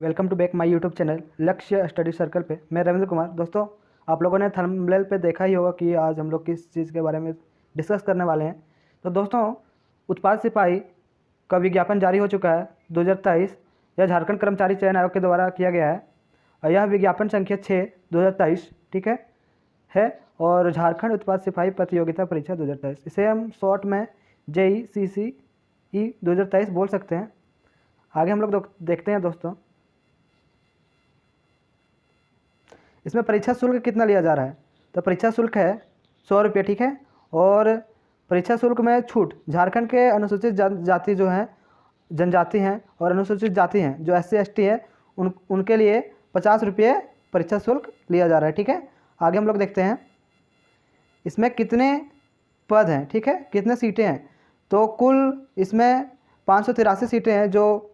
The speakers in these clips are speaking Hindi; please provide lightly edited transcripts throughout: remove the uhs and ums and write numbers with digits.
Welcome to back my YouTube channel Lakshya study circle पे। मैं रविंद्र कुमार। दोस्तों, आप लोगों ने थंबनेल पे देखा ही होगा कि आज हम लोग किस चीज़ के बारे में डिस्कस करने वाले हैं। तो दोस्तों, उत्पाद सिपाही का विज्ञापन जारी हो चुका है 2023। यह झारखंड कर्मचारी चयन आयोग के द्वारा किया गया है और यह विज्ञापन संख्या 6/2023 ठीक है। और झारखंड उत्पाद सिपाही प्रतियोगिता परीक्षा 2023, इसे हम शॉर्ट में JECCE 2023 बोल सकते हैं। आगे हम लोग देखते हैं दोस्तों, इसमें परीक्षा शुल्क कितना लिया जा रहा है। तो परीक्षा शुल्क है 100 रुपये ठीक है। और परीक्षा शुल्क में छूट झारखंड के अनुसूचित जाति जो हैं, जनजाति हैं और अनुसूचित जाति हैं जो SC ST है, उनके लिए 50 रुपये परीक्षा शुल्क लिया जा रहा है ठीक है। आगे हम लोग देखते हैं इसमें कितने पद हैं ठीक है, कितने सीटें हैं। तो कुल इसमें 583 सीटें हैं, जो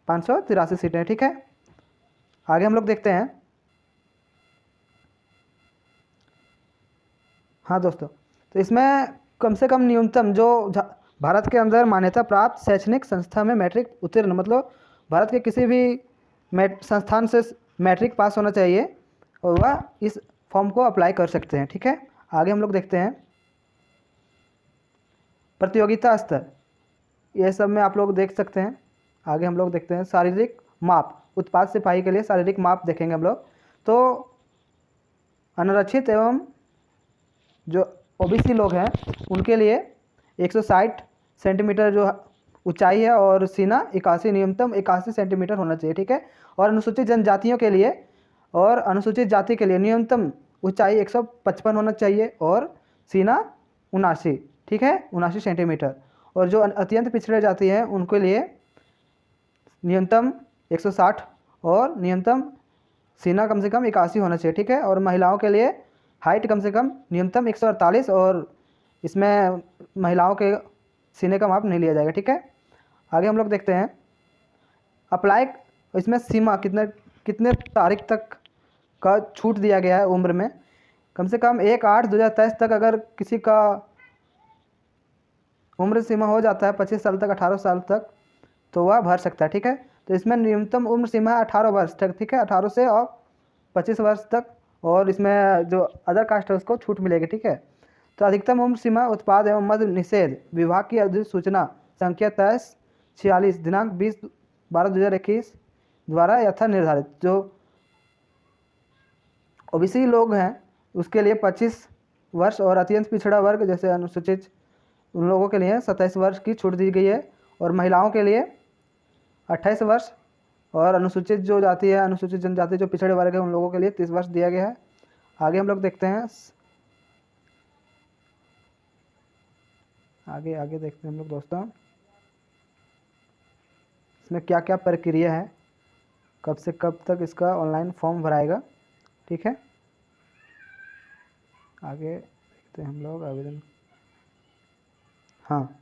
583 सीटें हैं ठीक है। आगे हम लोग देखते हैं, हाँ दोस्तों, तो इसमें कम से कम न्यूनतम जो भारत के अंदर मान्यता प्राप्त शैक्षणिक संस्था में मैट्रिक उत्तीर्ण, मतलब भारत के किसी भी संस्थान से मैट्रिक पास होना चाहिए और वह इस फॉर्म को अप्लाई कर सकते हैं ठीक है। आगे हम लोग देखते हैं प्रतियोगिता स्तर, ये सब में आप लोग देख सकते हैं। आगे हम लोग देखते हैं शारीरिक माप, उत्पाद सिपाही के लिए शारीरिक माप देखेंगे हम लोग। तो अनारक्षित एवं जो OBC लोग हैं उनके लिए 160 सेंटीमीटर जो ऊंचाई है और सीना 81, न्यूनतम 81 सेंटीमीटर होना चाहिए ठीक है। और अनुसूचित जनजातियों के लिए और अनुसूचित जाति के लिए न्यूनतम ऊंचाई 155 होना चाहिए और सीना 79 ठीक है, 79 सेंटीमीटर। और जो अत्यंत पिछड़े जाति हैं उनके लिए न्यूनतम 160 और न्यूनतम सीना कम से कम 81 होना चाहिए ठीक है। और महिलाओं के लिए हाइट कम से कम न्यूनतम 148 और इसमें महिलाओं के सीने का माप नहीं लिया जाएगा ठीक है। आगे हम लोग देखते हैं अप्लाई, इसमें सीमा कितने तारीख तक का छूट दिया गया है उम्र में। कम से कम 1/8/2023 तक अगर किसी का उम्र सीमा हो जाता है 25 साल तक, 18 साल तक, तो वह भर सकता है ठीक है। तो इसमें न्यूनतम उम्र सीमा 18 वर्ष तक ठीक है, 18 से और 25 वर्ष तक। और इसमें जो अदर कास्ट है उसको छूट मिलेगी ठीक है। तो अधिकतम उम्र सीमा उत्पाद एवं मद्य निषेध विभाग की अधिसूचना संख्या 2346 दिनांक 20/12/2021 द्वारा यथा निर्धारित जो OBC लोग हैं उसके लिए 25 वर्ष और अत्यंत पिछड़ा वर्ग जैसे अनुसूचित उन लोगों के लिए 27 वर्ष की छूट दी गई है। और महिलाओं के लिए 28 वर्ष और अनुसूचित जो जाति है, अनुसूचित जनजाति जो पिछड़े वर्ग है, उन लोगों के लिए 30 वर्ष दिया गया है। आगे हम लोग देखते हैं, आगे देखते हैं हम लोग दोस्तों, इसमें क्या क्या प्रक्रिया है, कब से कब तक इसका ऑनलाइन फॉर्म भराएगा ठीक है। आगे देखते हैं हम लोग आवेदन, हाँ,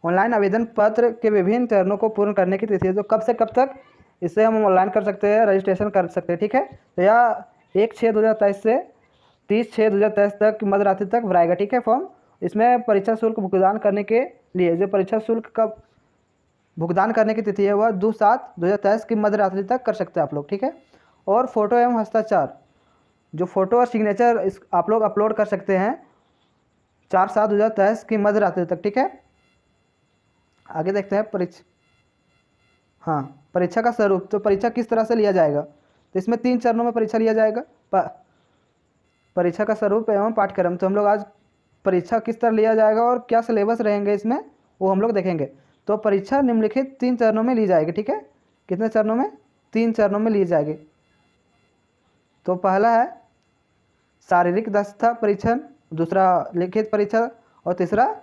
ऑनलाइन आवेदन पत्र के विभिन्न चरणों को पूर्ण करने की तिथि है। जो कब से कब तक इसे हम ऑनलाइन कर सकते हैं, रजिस्ट्रेशन कर सकते हैं ठीक है। तो यह 1/6/2023 से 30/6/2023 तक मध्य रात्रि तक भराएगा ठीक है फॉर्म। इसमें परीक्षा शुल्क भुगतान करने के लिए जो परीक्षा शुल्क का भुगतान करने की तिथि है वह 2/7/2023 की मध्य रात्रि तक कर सकते हैं आप लोग ठीक है। और फोटो एवं हस्ताक्षर, जो फोटो और सिग्नेचर आप लोग अपलोड कर सकते हैं 4/7/2023 की मध्य रात्रि तक ठीक है। आगे देखते हैं परीक्षा का स्वरूप। तो परीक्षा किस तरह से लिया जाएगा, तो इसमें 3 चरणों में परीक्षा लिया जाएगा। परीक्षा का स्वरूप एवं पाठ्यक्रम, तो हम लोग आज परीक्षा किस तरह लिया जाएगा और क्या सिलेबस रहेंगे इसमें वो हम लोग देखेंगे। तो परीक्षा निम्नलिखित 3 चरणों में ली जाएगी ठीक है। कितने चरणों में? 3 चरणों में ली जाएगी। तो पहला है शारीरिक दक्षता परीक्षण, दूसरा लिखित परीक्षा और तीसरा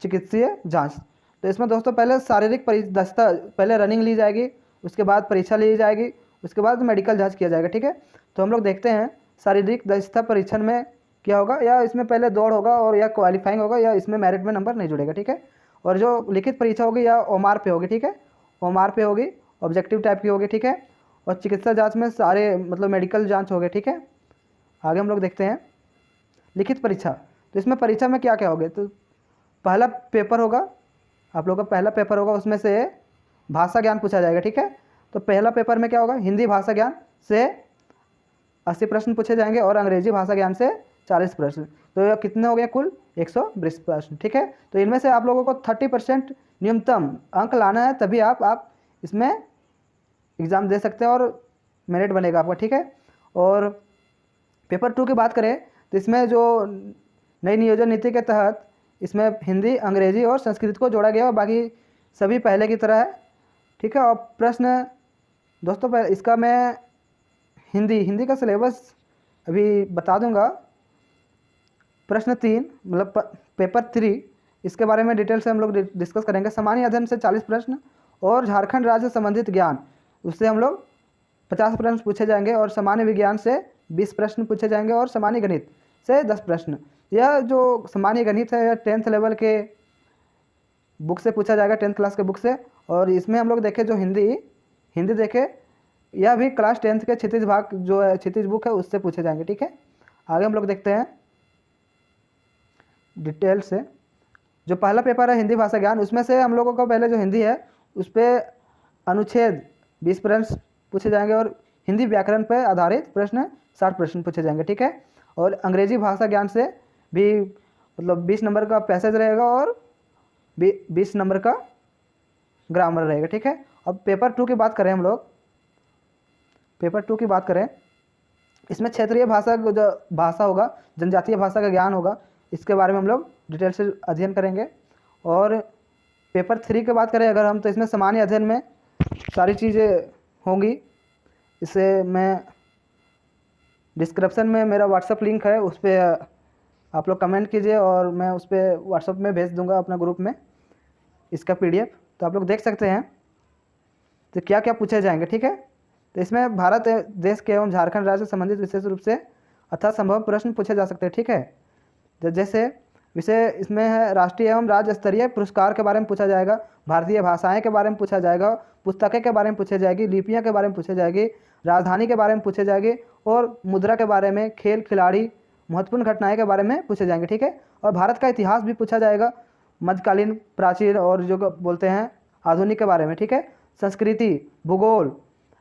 चिकित्सीय जांच। तो इसमें दोस्तों पहले शारीरिक दक्षता, पहले रनिंग ली जाएगी, उसके बाद परीक्षा ली जाएगी, उसके बाद मेडिकल जांच किया जाएगा ठीक है। तो हम लोग देखते हैं शारीरिक दक्षता परीक्षण में क्या होगा, या इसमें पहले दौड़ होगा और या क्वालिफाइंग होगा या इसमें मेरिट में नंबर नहीं जुड़ेगा ठीक है। और जो लिखित परीक्षा होगी या OMR पे होगी ठीक है, OMR पे होगी, ऑब्जेक्टिव टाइप की होगी ठीक है। और चिकित्सा जाँच में सारे मतलब मेडिकल जाँच हो गए ठीक है। आगे हम लोग देखते हैं लिखित परीक्षा। तो इसमें परीक्षा में क्या क्या होगा, तो पहला पेपर होगा, आप लोगों का पहला पेपर होगा, उसमें से भाषा ज्ञान पूछा जाएगा ठीक है। तो पहला पेपर में क्या होगा, हिंदी भाषा ज्ञान से 80 प्रश्न पूछे जाएंगे और अंग्रेजी भाषा ज्ञान से 40 प्रश्न। तो ये कितने हो गए कुल 120 प्रश्न, ठीक है। तो इनमें से आप लोगों को 30% न्यूनतम अंक लाना है, तभी आप इसमें एग्ज़ाम दे सकते हैं और मेरिट बनेगा आपका, ठीक है। और पेपर 2 की बात करें तो इसमें जो नई नियोजन नीति के तहत इसमें हिंदी, अंग्रेजी और संस्कृत को जोड़ा गया और बाकी सभी पहले की तरह है, ठीक है। और प्रश्न दोस्तों इसका मैं हिंदी का सिलेबस अभी बता दूंगा। प्रश्न 3 मतलब पेपर 3, इसके बारे में डिटेल से हम लोग डिस्कस करेंगे। सामान्य अध्ययन से 40 प्रश्न और झारखंड राज्य से संबंधित ज्ञान, उससे हम लोग 50 प्रश्न पूछे जाएंगे और सामान्य विज्ञान से 20 प्रश्न पूछे जाएंगे और सामान्य गणित से 10 प्रश्न। यह जो सामान्य गणित है यह 10th लेवल के बुक से पूछा जाएगा, 10th क्लास के बुक से। और इसमें हम लोग देखें जो हिंदी देखें, यह भी क्लास 10th के क्षितिज भाग जो है, क्षितिज बुक है, उससे पूछे जाएंगे, ठीक है। आगे हम लोग देखते हैं डिटेल से। जो पहला पेपर है हिंदी भाषा ज्ञान, उसमें से हम लोगों को पहले जो हिंदी है उस पर अनुच्छेद 20 प्रश्न पूछे जाएंगे और हिंदी व्याकरण पर आधारित प्रश्न 60 प्रश्न पूछे जाएंगे, ठीक है। और अंग्रेजी भाषा ज्ञान से भी मतलब 20 नंबर का पैसेज रहेगा और 20 नंबर का ग्रामर रहेगा, ठीक है। अब पेपर 2 की बात करें हम लोग, पेपर 2 की बात करें, इसमें क्षेत्रीय भाषा जो भाषा होगा, जनजातीय भाषा का ज्ञान होगा, इसके बारे में हम लोग डिटेल से अध्ययन करेंगे। और पेपर 3 की बात करें अगर हम, तो इसमें सामान्य अध्ययन में सारी चीज़ें होंगी। इसे मैं डिस्क्रिप्शन में मेरा व्हाट्सअप लिंक है, उस पर आप लोग कमेंट कीजिए और मैं उस पर व्हाट्सअप में भेज दूंगा अपना ग्रुप में इसका PDF, तो आप लोग देख सकते हैं तो क्या क्या पूछे जाएंगे, ठीक है। तो इसमें भारत देश के एवं झारखंड राज्य से संबंधित विशेष रूप से अथवा संभव प्रश्न पूछे जा सकते हैं, ठीक है। जैसे विषय इसमें है राष्ट्रीय एवं राज्य स्तरीय पुरस्कार के बारे में पूछा जाएगा, भारतीय भाषाएं के बारे में पूछा जाएगा, पुस्तकें के बारे में पूछे जाएगी, लिपियाँ के बारे में पूछे जाएगी, राजधानी के बारे में पूछे जाएगी और मुद्रा के बारे में, खेल खिलाड़ी, महत्वपूर्ण घटनाएं के बारे में पूछे जाएंगे, ठीक है। और भारत का इतिहास भी पूछा जाएगा, मध्यकालीन, प्राचीन और जो बोलते हैं आधुनिक के बारे में, ठीक है। संस्कृति, भूगोल,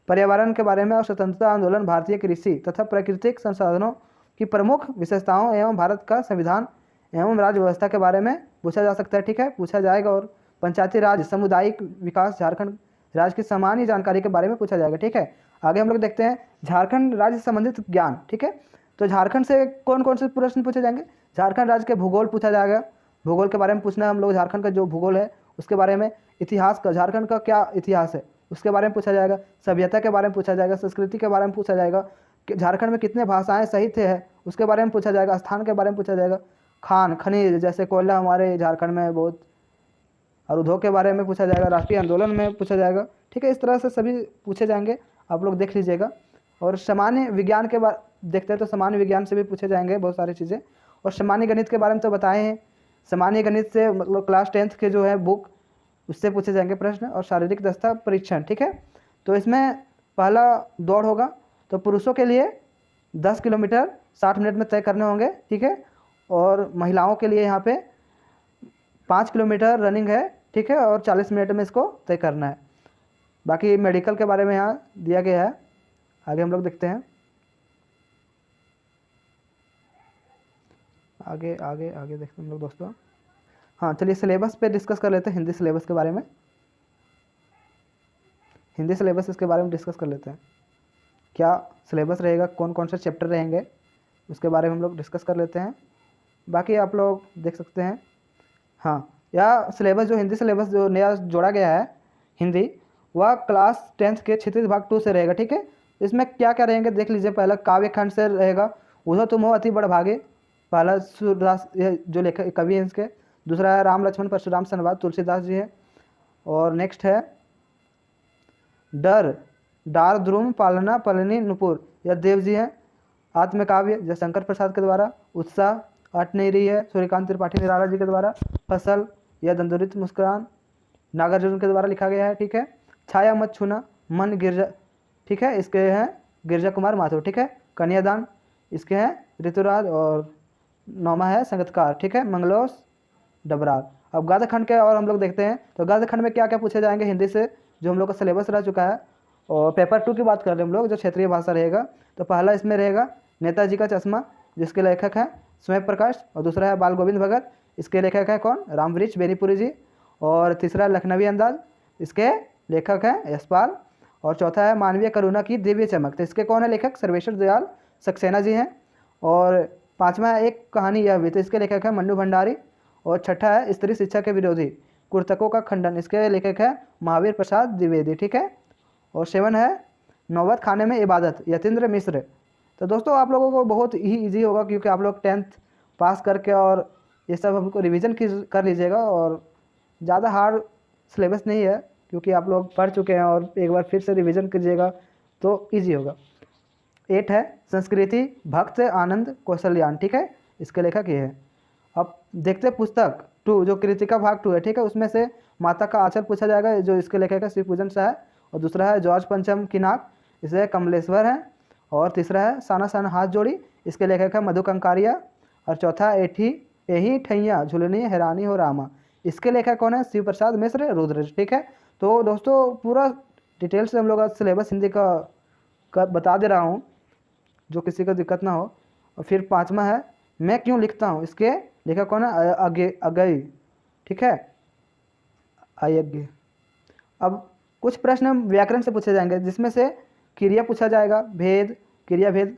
पर्यावरण के बारे में और स्वतंत्रता आंदोलन, भारतीय कृषि तथा प्राकृतिक संसाधनों की प्रमुख विशेषताओं एवं भारत का संविधान एवं राज्य व्यवस्था के बारे में पूछा जा सकता है, ठीक है, पूछा जाएगा। और पंचायती राज, सामुदायिक विकास, झारखंड राज्य की सामान्य जानकारी के बारे में पूछा जाएगा, ठीक है। आगे हम लोग देखते हैं झारखंड राज्य से संबंधित ज्ञान, ठीक है। तो झारखंड से कौन कौन से प्रश्न पूछे जाएंगे, झारखंड राज्य के भूगोल पूछा जाएगा, भूगोल के बारे में पूछना है हम लोग, झारखंड का जो भूगोल है उसके बारे में। इतिहास का, झारखंड का क्या इतिहास है उसके बारे में पूछा जाएगा, सभ्यता के बारे में पूछा जाएगा, संस्कृति के बारे में पूछा जाएगा, कि झारखंड में कितने भाषाएं साहित्य है उसके बारे में पूछा जाएगा, स्थान के बारे में पूछा जाएगा, खान खनिज जैसे कोयला हमारे झारखंड में बहुत, और उद्योग के बारे में पूछा जाएगा, राष्ट्रीय आंदोलन में पूछा जाएगा, ठीक है। इस तरह से सभी पूछे जाएंगे, आप लोग देख लीजिएगा। और सामान्य विज्ञान के बारे देखते हैं तो सामान्य विज्ञान से भी पूछे जाएंगे बहुत सारी चीज़ें। और सामान्य गणित के बारे में तो बताए हैं, सामान्य गणित से मतलब क्लास 10th के जो है बुक उससे पूछे जाएंगे प्रश्न। और शारीरिक दक्षता परीक्षण, ठीक है। तो इसमें पहला दौड़ होगा, तो पुरुषों के लिए 10 किलोमीटर 60 मिनट में तय करने होंगे, ठीक है। और महिलाओं के लिए यहाँ पे 5 किलोमीटर रनिंग है, ठीक है, और 40 मिनट में इसको तय करना है। बाकी मेडिकल के बारे में यहाँ दिया गया है, आगे हम लोग देखते हैं। आगे आगे आगे देखते हैं हम लोग दोस्तों। हाँ चलिए सिलेबस पे डिस्कस कर लेते हैं, हिंदी सिलेबस के बारे में। हिंदी सिलेबस इसके बारे में डिस्कस कर लेते हैं, क्या सिलेबस रहेगा, कौन कौन से चैप्टर रहेंगे उसके बारे में हम लोग डिस्कस कर लेते हैं। बाकी आप लोग देख सकते हैं। हाँ, यह सिलेबस जो हिंदी सिलेबस जो नया जोड़ा गया है हिंदी, वह क्लास 10th के क्षितिज भाग 2 से रहेगा, ठीक है। इसमें क्या क्या रहेंगे देख लीजिए। पहला काव्य खंड से रहेगा, उधो तुम हो अति बड़ भागे, पहला सूरदास जो लेखक कवि हैं इसके। दूसरा है राम लक्ष्मण परशुराम संवाद, तुलसीदास जी है। और नेक्स्ट है डर डार ध्रुव पालना पलनी नुपुर, यह देव जी हैं। आत्मकाव्य जय शंकर प्रसाद के द्वारा। उत्साह अटनेरी है सूर्यकांत त्रिपाठी निराला जी के द्वारा। फसल यह दंडोरित मुस्कुरान नागार्जुन के द्वारा लिखा गया है, ठीक है। छाया मत छूना मन गिरजा, ठीक है, इसके हैं गिरजा कुमार माथुर, ठीक है। कन्यादान इसके हैं ऋतुराज। और नौमा है संगतकार, ठीक है, मंगलोस डबराल। अब गद्य खंड के और हम लोग देखते हैं, तो गद्य खंड में क्या क्या पूछे जाएंगे हिंदी से, जो हम लोग का सिलेबस रह चुका है। और पेपर 2 की बात कर रहे हैं हम लोग, जो क्षेत्रीय भाषा रहेगा, तो पहला इसमें रहेगा नेताजी का चश्मा, जिसके लेखक हैं स्वयं प्रकाश, और दूसरा है बाल गोविंद भगत, इसके लेखक हैं कौन, रामवृक्ष बेनीपुरी जी, और तीसरा लखनवी अंदाज, इसके लेखक हैं यशपाल, और चौथा है मानवीय करुणा की दिव्य चमक, तो इसके कौन है लेखक, सर्वेश्वर दयाल सक्सेना जी हैं, और पांचवा है एक कहानी यह भी, तो इसके लेखक है मन्नू भंडारी, और छठा है स्त्री शिक्षा के विरोधी कुर्तकों का खंडन, इसके लेखक है महावीर प्रसाद द्विवेदी, ठीक है। और 7 है नौबत खाने में इबादत, यतीन्द्र मिश्र। तो दोस्तों आप लोगों को बहुत ही इजी होगा, क्योंकि आप लोग 10th पास करके और ये सब हमको रिवीजन कर लीजिएगा, और ज़्यादा हार्ड सिलेबस नहीं है, क्योंकि आप लोग पढ़ चुके हैं, और एक बार फिर से रिवीजन कीजिएगा तो ईजी होगा। 8 है संस्कृति भक्त आनंद कौशल्यान, ठीक है, इसके लेखक ये है। अब देखते हैं पुस्तक 2 जो कृतिका भाग 2 है, ठीक है, उसमें से माता का आंचल पूछा जाएगा, जो इसके लेखक है शिवपूजन शाह है, और दूसरा है जॉर्ज पंचम की नाक, इसे कमलेश्वर है, और तीसरा है साना साना हाथ जोड़ी, इसके लेखक है मधु कंकारिया, और चौथा यही ठैया झुलनी हैरानी हो रामा, इसके लेखक कौन है, शिव प्रसाद मिश्र रुद्र, ठीक है। तो दोस्तों पूरा डिटेल से हम लोग सिलेबस हिंदी का बता दे रहा हूँ, जो किसी को दिक्कत ना हो। और फिर 5वां है मैं क्यों लिखता हूँ, इसके लेखक कौन है, अगई, ठीक है, अयज्ञ। अब कुछ प्रश्न व्याकरण से पूछे जाएंगे, जिसमें से क्रिया पूछा जाएगा, भेद, क्रिया भेद,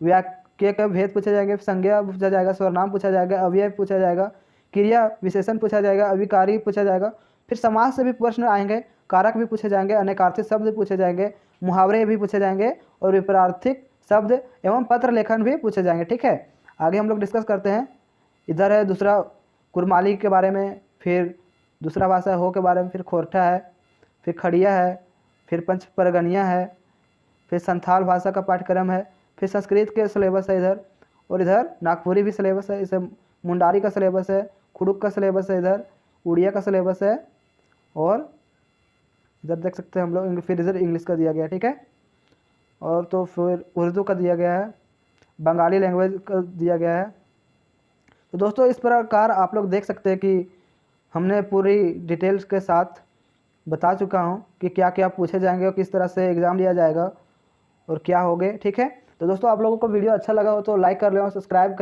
वाक्य का भेद पूछे जाएंगे, संज्ञा पूछा जाएगा, स्वरनाम पूछा जाएगा, अव्यय पूछा जाएगा, क्रिया विशेषण पूछा जाएगा, अभिकारी पूछा जाएगा, फिर समास से भी प्रश्न आएंगे, कारक भी पूछे जाएंगे, अनेकार्थी शब्द पूछे जाएंगे, मुहावरे भी पूछे जाएंगे, और विपरीतार्थक शब्द एवं पत्र लेखन भी पूछे जाएंगे, ठीक है। आगे हम लोग डिस्कस करते हैं। इधर है दूसरा कुरमाली के बारे में, फिर दूसरा भाषा हो के बारे में, फिर खोरठा है, फिर खड़िया है, फिर पंच परगनिया है, फिर संथाल भाषा का पाठ्यक्रम है, फिर संस्कृत के सिलेबस है इधर, और इधर नागपुरी भी सिलेबस है, इसे मुंडारी का सिलेबस है, खुड़ुक का सिलेबस है, इधर उड़िया का सिलेबस है, और इधर देख सकते हैं हम लोग, फिर इधर इंग्लिश का दिया गया, ठीक है, और तो फिर उर्दू का दिया गया है, बंगाली लैंग्वेज का दिया गया है। तो दोस्तों इस प्रकार आप लोग देख सकते हैं कि हमने पूरी डिटेल्स के साथ बता चुका हूँ कि क्या क्या पूछे जाएंगे और किस तरह से एग्ज़ाम लिया जाएगा और क्या होगे, ठीक है। तो दोस्तों आप लोगों को वीडियो अच्छा लगा हो तो लाइक कर लें और सब्सक्राइब कर